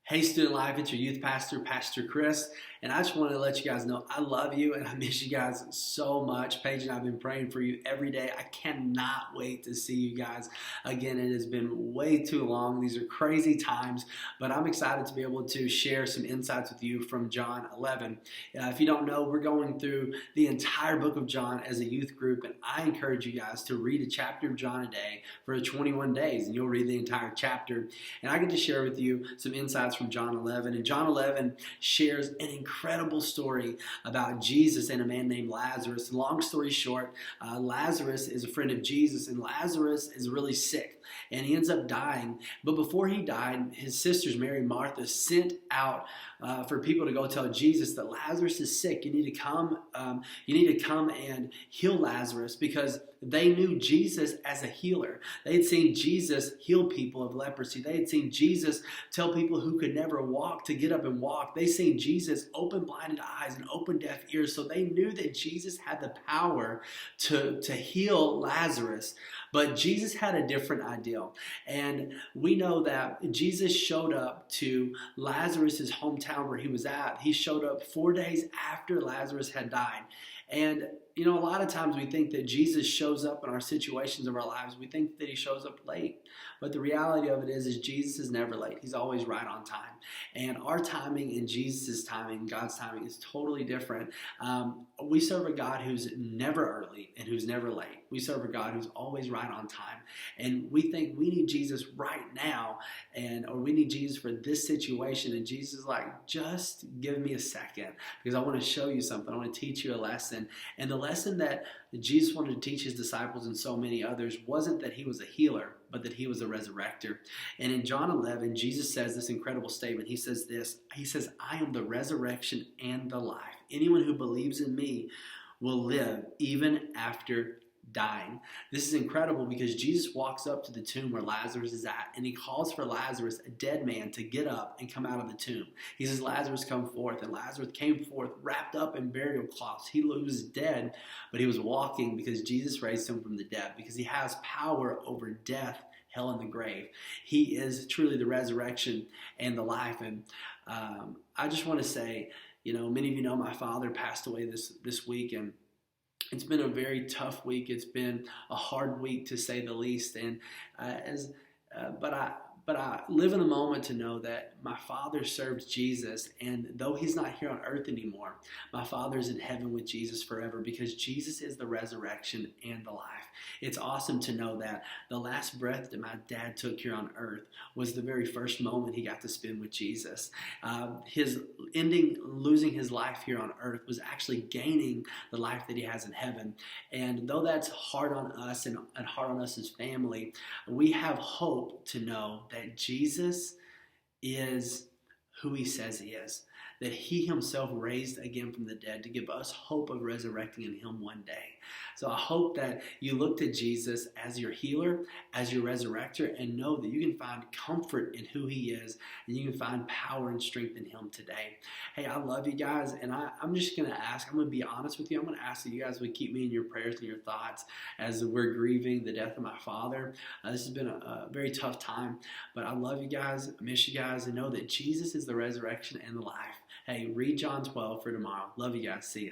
Hey, Student Life, it's your youth pastor, Pastor Chris, and I just wanted to let you guys know I love you and I miss you guys so much. Paige and I have been praying for you every day. I cannot wait to see you guys again. It has been way too long. These are crazy times, but I'm excited to be able to share some insights with you from John 11. If you don't know, we're going through the entire book of John as a youth group, and I encourage you guys to read a chapter of John a day for 21 days, and you'll read the entire chapter. And I get to share with you some insights from John 11. And John 11 shares an incredible story about Jesus and a man named Lazarus. Long story short, Lazarus is a friend of Jesus, and Lazarus is really sick, and he ends up dying. But before he died, his sisters, Mary and Martha, sent out for people to go tell Jesus that Lazarus is sick. You need to come. You need to come and heal Lazarus, because they knew Jesus as a healer. They had seen Jesus heal people of leprosy. They had seen Jesus tell people who could never walk to get up and walk. They seen Jesus open blinded eyes and open deaf ears. So they knew that Jesus had the power to heal Lazarus. But Jesus had a different ideal. And we know that Jesus showed up to Lazarus' hometown where he was at. He showed up 4 days after Lazarus had died. And you know, a lot of times we think that Jesus shows up in our situations of our lives. We think that he shows up late. But the reality of it is Jesus is never late. He's always right on time. And our timing and Jesus' timing, God's timing, is totally different. We serve a God who's never early and who's never late. We serve a God who's always right on time. And we think we need Jesus right now, or we need Jesus for this situation. And Jesus is like, just give me a second, because I want to show you something. I want to teach you a lesson. And the lesson that Jesus wanted to teach his disciples and so many others wasn't that he was a healer, but that he was a resurrector. And in John 11, Jesus says this incredible statement. He says this. He says, I am the resurrection and the life. Anyone who believes in me will live even after dying. This is incredible, because Jesus walks up to the tomb where Lazarus is at, and he calls for Lazarus, a dead man, to get up and come out of the tomb. He says, Lazarus, come forth. And Lazarus came forth wrapped up in burial cloths. He was dead, but he was walking, because Jesus raised him from the dead, because he has power over death, hell, and the grave. He is truly the resurrection and the life. And I just want to say, you know, many of you know my father passed away this week, and it's been a very tough week. It's been a hard week, to say the least. And but I live in the moment to know that my father serves Jesus, and though he's not here on earth anymore, my father's in heaven with Jesus forever, because Jesus is the resurrection and the life. It's awesome to know that the last breath that my dad took here on earth was the very first moment he got to spend with Jesus. His losing his life here on earth, was actually gaining the life that he has in heaven. And though that's hard on us and hard on us as family, we have hope to know that Jesus is who he says he is, that he himself raised again from the dead to give us hope of resurrecting in him one day. So I hope that you look to Jesus as your healer, as your resurrector, and know that you can find comfort in who he is, and you can find power and strength in him today. Hey, I love you guys, and I'm just going to ask, I'm going to be honest with you, I'm going to ask that you guys would keep me in your prayers and your thoughts as we're grieving the death of my father. This has been a very tough time, but I love you guys, I miss you guys, and know that Jesus is the resurrection and the life. Hey, read John 12 for tomorrow. Love you guys. See ya.